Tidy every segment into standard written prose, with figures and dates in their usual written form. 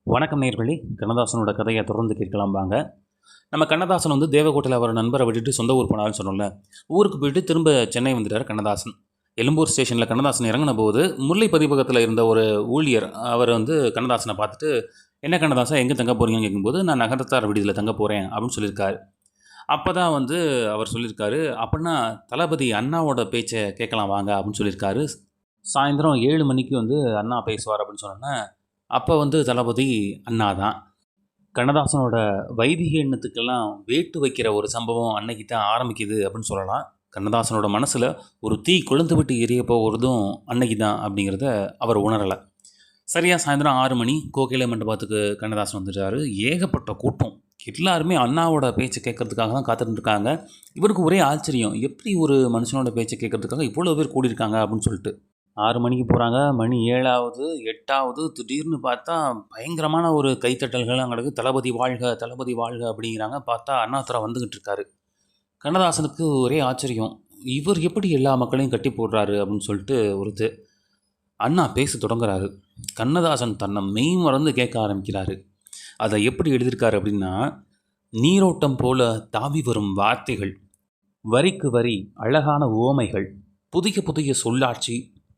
வணக்கம் நேயர்களே, கண்ணதாசனோட கதையை தொடர்ந்து கேட்கலாம் வாங்க. நம்ம கண்ணதாசன் வந்து தேவகோட்டையில் அவர் நண்பரை விட்டுட்டு சொந்த ஊர் போனாலும் சொன்னோம்ல. ஊருக்கு போயிட்டு திரும்ப சென்னை வந்துட்டார் கண்ணதாசன். எழும்பூர் ஸ்டேஷனில் கண்ணதாசன் இறங்கின போது முல்லை பதிப்பகத்தில் இருந்த ஒரு ஊழியர் அவர் வந்து கண்ணதாசனை பார்த்துட்டு, என்ன கண்ணதாசன் எங்கே தங்க போகிறீங்கன்னு கேட்கும்போது, நான் நகரத்தார் விடுதியில் தங்க போகிறேன் அப்படின்னு சொல்லியிருக்காரு. அப்போ தான் வந்து அவர் சொல்லியிருக்காரு, அப்படின்னா தளபதி அண்ணாவோட பேச்சை கேட்கலாம் வாங்க அப்படின்னு சொல்லியிருக்காரு. சாயந்தரம் 7 மணிக்கு வந்து அண்ணா பேசுவார் அப்படின்னு சொன்னோன்னே, அப்போ வந்து தளபதி அண்ணா தான். கண்ணதாசனோட வைதிக எண்ணத்துக்கெல்லாம் வேட்டு வைக்கிற ஒரு சம்பவம் அன்னைக்கு தான் ஆரம்பிக்குது அப்படின்னு சொல்லலாம். கண்ணதாசனோட மனசில் ஒரு தீ கொழுந்து விட்டு எரிய போகிறதும் அன்னைக்கு தான் அப்படிங்கிறத அவர் உணரலை. சரியாக சாயந்தரம் 6 மணி கோகிலை மண்டபத்துக்கு கண்ணதாசன் வந்துட்டார். ஏகப்பட்ட கூட்டம், எல்லாருமே அண்ணாவோட பேச்சை கேட்கறதுக்காக தான் காத்துட்டுருக்காங்க. இவருக்கு ஒரே ஆச்சரியம், எப்படி ஒரு மனுஷனோட பேச்சை கேட்கறதுக்காக இவ்வளோ பேர் கூடியிருக்காங்க அப்படின்னு சொல்லிட்டு. 6 மணிக்கு போகிறாங்க, மணி 7 ஆகுது, 8 ஆகுது. திடீர்னு பார்த்தா பயங்கரமான ஒரு கைத்தட்டல்கள்லாம் கிடக்கு. தளபதி வாழ்க, தளபதி வாழ்க அப்படிங்கிறாங்க. பார்த்தா அண்ணாதுரை வந்துக்கிட்டு இருக்காரு. கண்ணதாசனுக்கு ஒரே ஆச்சரியம், இவர் எப்படி எல்லா மக்களையும் கட்டி போடுறாரு அப்படின்னு சொல்லிட்டு ஒருத்து. அண்ணா பேச தொடங்குறாரு. கண்ணதாசன் தன்னை மெய் மறந்து கேட்க ஆரம்பிக்கிறாரு. அதை எப்படி எழுதியிருக்காரு அப்படின்னா, நீரோட்டம் போல தாவி வரும் வார்த்தைகள், வரிக்கு வரி அழகான உவமைகள், புதிய புதிய சொல்லாட்சி,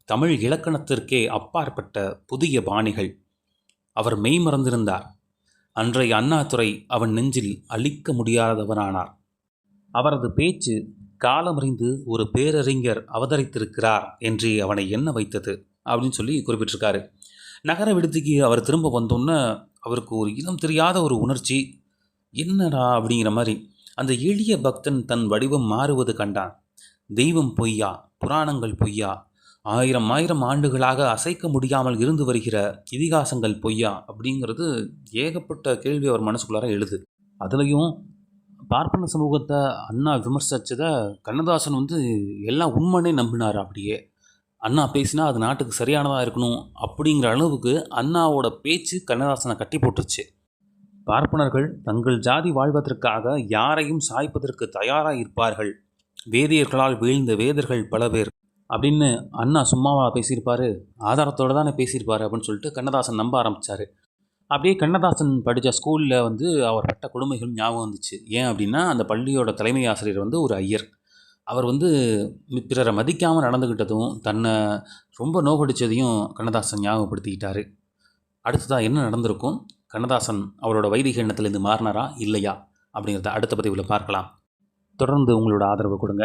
தமிழ் இலக்கணத்திற்கே அப்பாற்பட்ட புதிய பாணிகள். அவர் மெய்மறந்திருந்தார். அன்றைய அண்ணாதுரை அவன் நெஞ்சில் அழிக்க முடியாதவனானார். அவரது பேச்சு காலமறிந்து ஒரு பேரறிஞர் அவதரித்திருக்கிறார் என்று அவனை எண்ண வைத்தது அப்படின்னு சொல்லி குறிப்பிட்டிருக்காரு. நகர விடுதிக்கு அவர் திரும்ப வந்தோன்னே அவருக்கு ஒரு இனம் தெரியாத ஒரு உணர்ச்சி. என்னடா அப்படிங்கிற மாதிரி. அந்த எளிய பக்தன் தன் வடிவம் மாறுவது கண்டான். தெய்வம் பொய்யா, புராணங்கள் பொய்யா, ஆயிரம் ஆண்டுகளாக அசைக்க முடியாமல் இருந்து வருகிற இதிகாசங்கள் பொய்யா அப்படிங்கிறது ஏகப்பட்ட கேள்வி அவர் மனசுக்குள்ளார எழுது. அதுலேயும் பார்ப்பன சமூகத்தை அண்ணா விமர்சித்ததை கண்ணதாசன் வந்து எல்லாம் உண்மைனே நம்பினார். அப்படியே அண்ணா பேசினா அது நாட்டுக்கு சரியானதாக இருக்கணும் அப்படிங்கிற அளவுக்கு அண்ணாவோட பேச்சு கண்ணதாசனை கட்டி போட்டுருச்சு. பார்ப்பனர்கள் தங்கள் ஜாதி வாழ்வதற்காக யாரையும் சாய்ப்பதற்கு தயாராக இருப்பார்கள். வேதியர்களால் வீழ்ந்த வேதர்கள் பல பேர் அப்படின்னு அண்ணா சும்மாவா பேசியிருப்பார், ஆதாரத்தோடு தானே பேசியிருப்பார் அப்படின்னு சொல்லிட்டு கண்ணதாசன் நம்ப ஆரம்பித்தார். அப்படியே கண்ணதாசன் படித்த ஸ்கூலில் வந்து அவர் பட்ட கொடுமைகள் ஞாபகம் வந்துச்சு. ஏன் அப்படின்னா, அந்த பள்ளியோட தலைமை ஆசிரியர் வந்து ஒரு ஐயர். அவர் வந்து பிறரை மதிக்காமல் நடந்துக்கிட்டதும் தன்னை ரொம்ப நோகடித்ததையும் கண்ணதாசன் ஞாபகப்படுத்திக்கிட்டார். அடுத்ததாக என்ன நடந்திருக்கும், கண்ணதாசன் அவரோட வைதிக எண்ணத்துலேருந்து மாறினாரா இல்லையா அப்படிங்கிறத அடுத்த பதிவில் பார்க்கலாம். தொடர்ந்து உங்களோட ஆதரவு கொடுங்க.